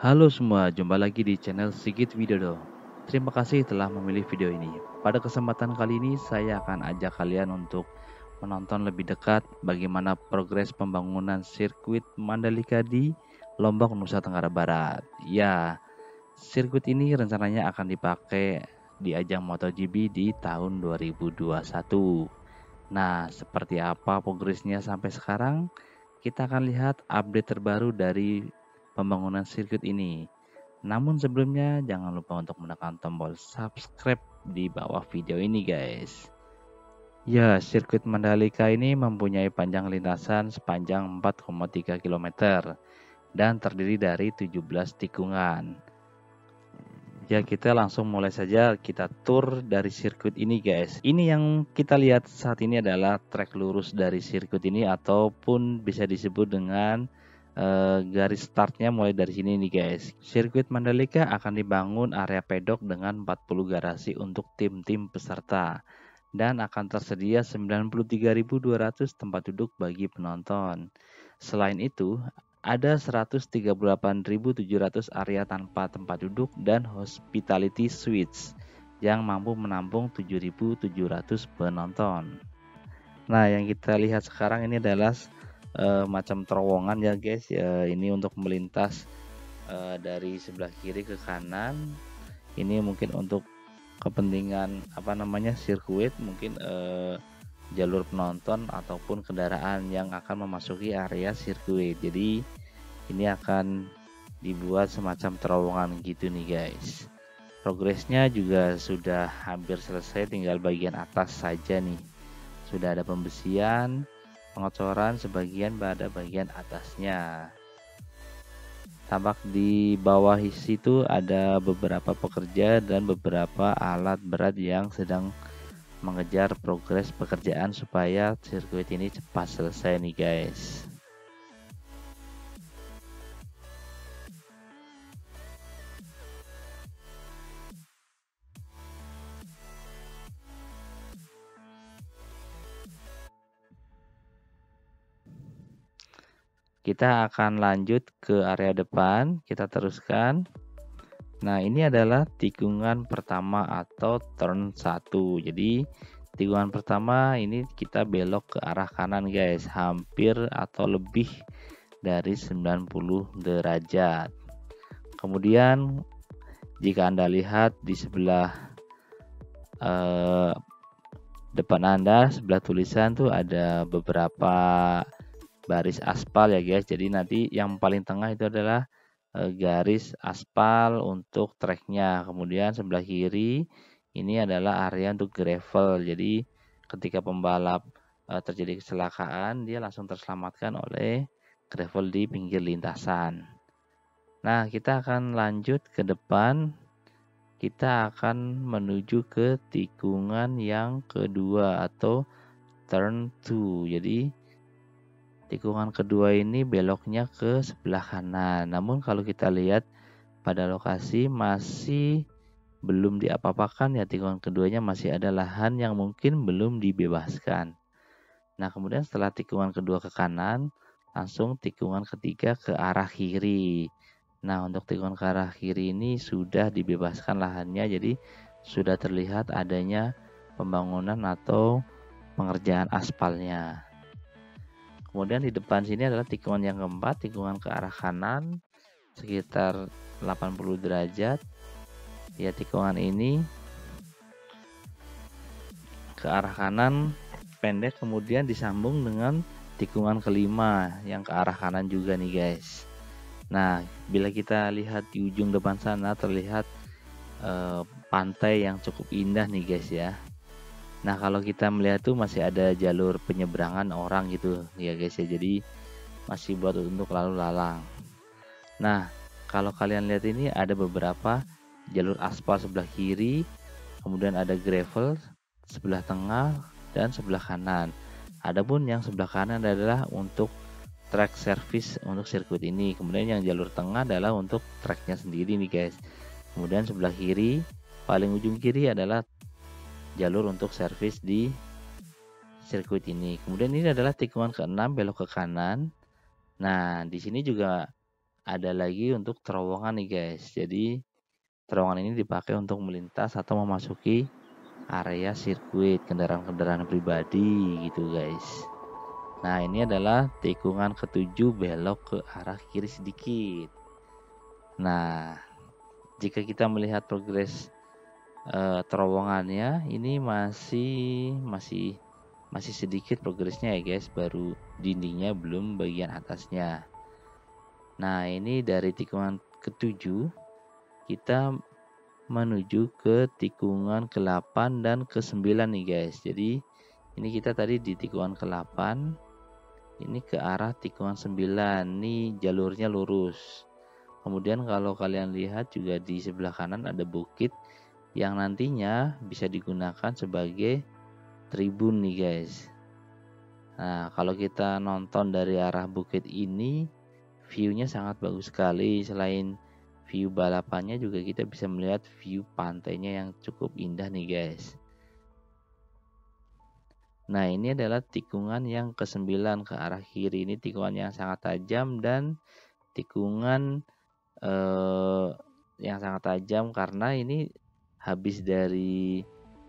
Halo semua, jumpa lagi di channel Sigit Widodo. Terima kasih telah memilih video ini. Pada kesempatan kali ini saya akan ajak kalian untuk menonton lebih dekat bagaimana progres pembangunan sirkuit Mandalika di Lombok, Nusa Tenggara Barat. Ya, sirkuit ini rencananya akan dipakai di ajang MotoGP di tahun 2021. Nah, seperti apa progresnya sampai sekarang? Kita akan lihat update terbaru dari pembangunan sirkuit ini. Namun sebelumnya jangan lupa untuk menekan tombol subscribe di bawah video ini guys. Ya, sirkuit Mandalika ini mempunyai panjang lintasan sepanjang 4,3 km dan terdiri dari 17 tikungan. Ya, kita langsung mulai saja kita tour dari sirkuit ini guys. Ini yang kita lihat saat ini adalah trek lurus dari sirkuit ini ataupun bisa disebut dengan garis startnya mulai dari sini nih guys. Sirkuit Mandalika akan dibangun area pedok dengan 40 garasi untuk tim-tim peserta dan akan tersedia 93.200 tempat duduk bagi penonton. Selain itu, ada 138.700 area tanpa tempat duduk dan hospitality suites yang mampu menampung 7.700 penonton. Nah, yang kita lihat sekarang ini adalah macam terowongan ya guys. Ini untuk melintas dari sebelah kiri ke kanan. Ini mungkin untuk kepentingan sirkuit, mungkin jalur penonton ataupun kendaraan yang akan memasuki area sirkuit. Jadi ini akan dibuat semacam terowongan gitu nih guys. Progresnya juga sudah hampir selesai, tinggal bagian atas saja nih. Sudah ada pembesian, pengecoran sebagian pada bagian atasnya. Tampak di bawah situ ada beberapa pekerja dan beberapa alat berat yang sedang mengejar progres pekerjaan supaya sirkuit ini cepat selesai nih guys. Kita akan lanjut ke area depan, kita teruskan. Nah, ini adalah tikungan pertama atau turn 1. Jadi, tikungan pertama ini kita belok ke arah kanan guys, hampir atau lebih dari 90 derajat. Kemudian, jika Anda lihat di sebelah depan Anda, sebelah tulisan tuh ada beberapa baris aspal ya guys. Jadi nanti yang paling tengah itu adalah garis aspal untuk treknya. Kemudian sebelah kiri ini adalah area untuk gravel. Jadi ketika pembalap terjadi kecelakaan, dia langsung terselamatkan oleh gravel di pinggir lintasan. Nah, kita akan lanjut ke depan. Kita akan menuju ke tikungan yang kedua atau turn 2. Jadi tikungan kedua ini beloknya ke sebelah kanan. Namun kalau kita lihat pada lokasi masih belum diapa-apakan ya, tikungan keduanya masih ada lahan yang mungkin belum dibebaskan. Nah, kemudian setelah tikungan kedua ke kanan, langsung tikungan ketiga ke arah kiri. Nah, untuk tikungan ke arah kiri ini sudah dibebaskan lahannya, jadi sudah terlihat adanya pembangunan atau pengerjaan aspalnya. Kemudian di depan sini adalah tikungan yang keempat, tikungan ke arah kanan sekitar 80 derajat. Ya, tikungan ini ke arah kanan pendek, kemudian disambung dengan tikungan kelima yang ke arah kanan juga nih guys. Nah, bila kita lihat di ujung depan sana terlihat pantai yang cukup indah nih guys ya. Nah, kalau kita melihat tuh masih ada jalur penyeberangan orang gitu ya guys ya. Jadi masih buat untuk lalu lalang. Nah, kalau kalian lihat ini ada beberapa jalur aspal sebelah kiri, kemudian ada gravel sebelah tengah dan sebelah kanan. Adapun yang sebelah kanan adalah untuk track service untuk sirkuit ini. Kemudian yang jalur tengah adalah untuk tracknya sendiri nih guys. Kemudian sebelah kiri, paling ujung kiri adalah jalur untuk servis di sirkuit ini. Kemudian ini adalah tikungan ke-6 belok ke kanan. Nah, di sini juga ada lagi untuk terowongan nih guys. Jadi terowongan ini dipakai untuk melintas atau memasuki area sirkuit kendaraan-kendaraan pribadi gitu guys. Nah, ini adalah tikungan ketujuh belok ke arah kiri sedikit. Nah, jika kita melihat progres terowongannya, ini masih sedikit progresnya ya guys, baru dindingnya belum bagian atasnya. Nah, ini dari tikungan ketujuh kita menuju ke tikungan ke-8 dan ke-9 nih guys. Jadi ini kita tadi di tikungan ke-8, ini ke arah tikungan 9. Ini jalurnya lurus. Kemudian kalau kalian lihat juga di sebelah kanan ada bukit yang nantinya bisa digunakan sebagai tribun nih guys. Nah, kalau kita nonton dari arah bukit ini, view-nya sangat bagus sekali. Selain view balapannya juga kita bisa melihat view pantainya yang cukup indah nih guys. Nah, ini adalah tikungan yang ke-9 ke arah kiri. Ini tikungan yang sangat tajam dan tikungan yang sangat tajam karena ini habis dari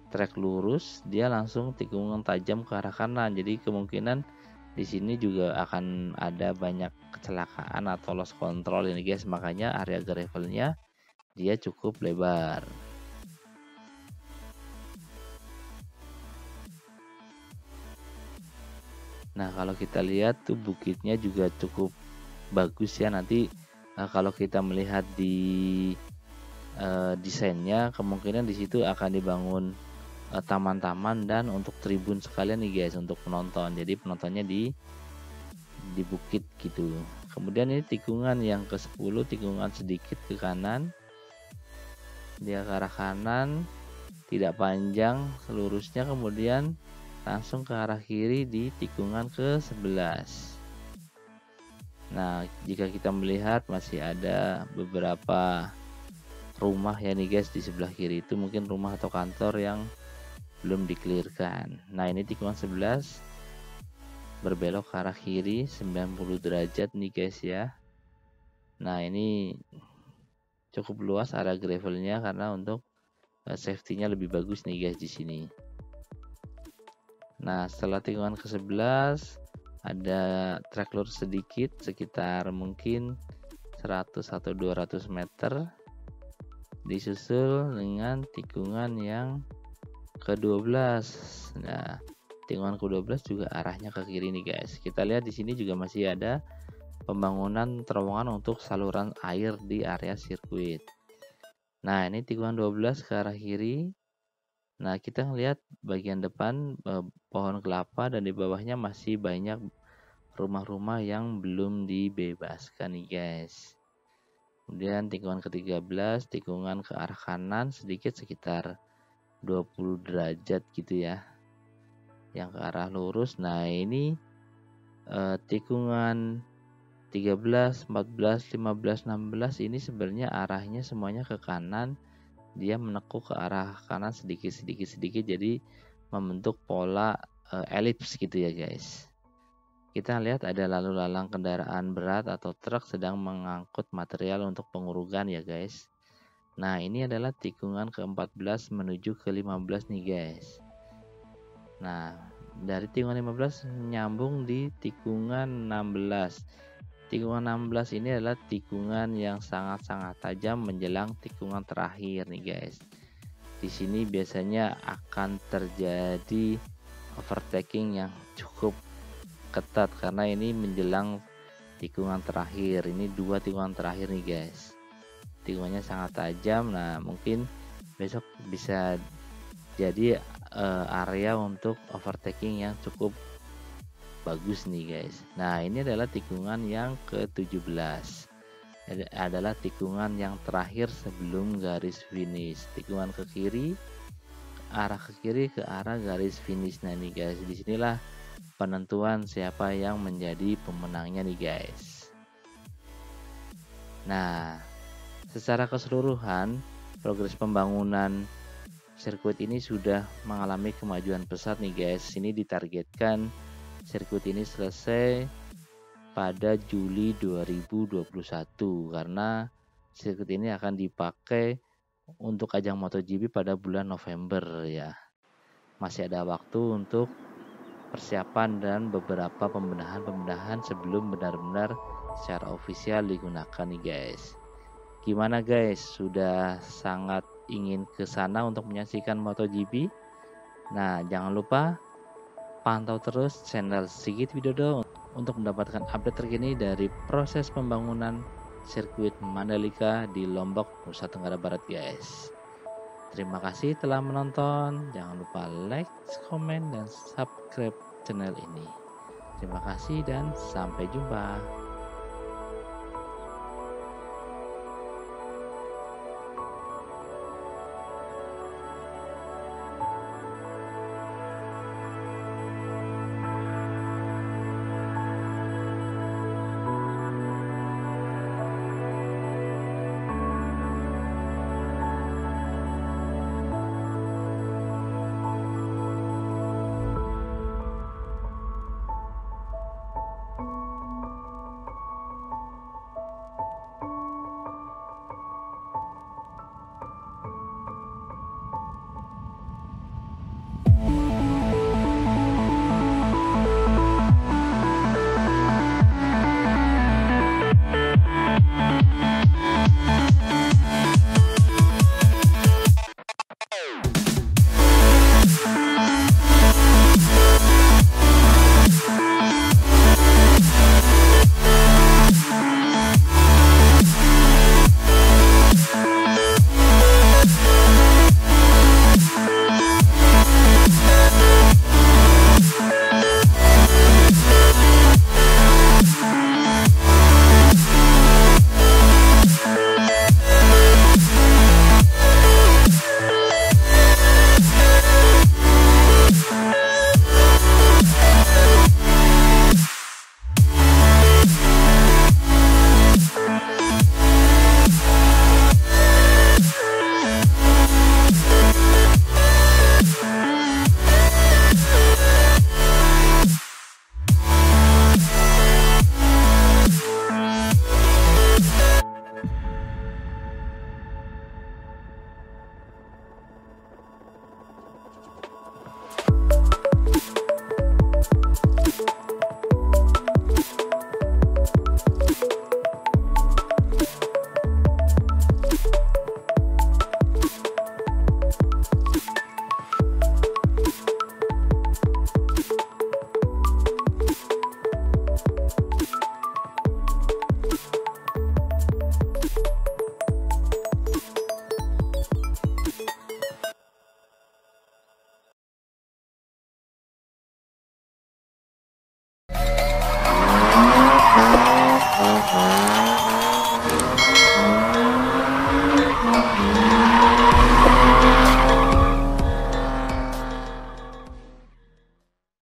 trek lurus, dia langsung tikungan tajam ke arah kanan. Jadi kemungkinan di sini juga akan ada banyak kecelakaan atau loss control ini guys. Makanya area gravelnya dia cukup lebar. Nah, kalau kita lihat tuh bukitnya juga cukup bagus ya. Nanti kalau kita melihat di desainnya, kemungkinan di situ akan dibangun taman-taman dan untuk tribun sekalian nih guys untuk penonton. Jadi penontonnya di bukit gitu. Kemudian ini tikungan yang ke-10, tikungan sedikit ke kanan. Dia ke arah kanan, tidak panjang selurusnya, kemudian langsung ke arah kiri di tikungan ke-11. Nah, jika kita melihat masih ada beberapa rumah ya nih guys di sebelah kiri itu, mungkin rumah atau kantor yang belum dikelirkan. Nah, ini tikungan 11 berbelok ke arah kiri 90 derajat nih guys ya. Nah, ini cukup luas area gravelnya karena untuk safety-nya lebih bagus nih guys di sini. Nah, setelah tikungan ke-11 ada trek lurus sedikit sekitar mungkin 100 atau 200 meter, disusul dengan tikungan yang ke-12. Nah, tikungan ke-12 juga arahnya ke kiri nih guys. Kita lihat di sini juga masih ada pembangunan terowongan untuk saluran air di area sirkuit. Nah, ini tikungan 12 ke arah kiri. Nah, kita ngelihat bagian depan pohon kelapa dan di bawahnya masih banyak rumah-rumah yang belum dibebaskan nih guys. Kemudian tikungan ke-13, tikungan ke arah kanan sedikit sekitar 20 derajat gitu ya. Yang ke arah lurus. Nah, ini tikungan 13, 14, 15, 16 ini sebenarnya arahnya semuanya ke kanan. Dia menekuk ke arah kanan sedikit jadi membentuk pola elips gitu ya guys. Kita lihat ada lalu lalang kendaraan berat atau truk sedang mengangkut material untuk pengurugan ya guys. Nah, ini adalah tikungan ke-14 menuju ke-15 nih guys. Nah, dari tikungan 15 nyambung di tikungan 16. Tikungan 16 ini adalah tikungan yang sangat-sangat tajam menjelang tikungan terakhir nih guys. Di sini biasanya akan terjadi overtaking yang cukup ketat karena ini menjelang tikungan terakhir. Ini dua tikungan terakhir nih guys. Tikungannya sangat tajam. Nah, mungkin besok bisa jadi area untuk overtaking yang cukup bagus nih guys. Nah, ini adalah tikungan yang ke-17. Adalah tikungan yang terakhir sebelum garis finish. Tikungan ke kiri, ke arah garis finish. Nah, nih guys, disinilah penentuan siapa yang menjadi pemenangnya nih guys. Nah, secara keseluruhan progres pembangunan sirkuit ini sudah mengalami kemajuan pesat nih guys. Ini ditargetkan sirkuit ini selesai pada Juli 2021 karena sirkuit ini akan dipakai untuk ajang MotoGP pada bulan November ya. Masih ada waktu untuk persiapan dan beberapa pembenahan sebelum benar-benar secara ofisial digunakan nih guys. Gimana guys? Sudah sangat ingin ke sana untuk menyaksikan MotoGP? Nah, jangan lupa pantau terus channel Sigit Widodo untuk mendapatkan update terkini dari proses pembangunan sirkuit Mandalika di Lombok, Nusa Tenggara Barat guys. Terima kasih telah menonton. Jangan lupa like, komen, dan subscribe channel ini. Terima kasih dan sampai jumpa.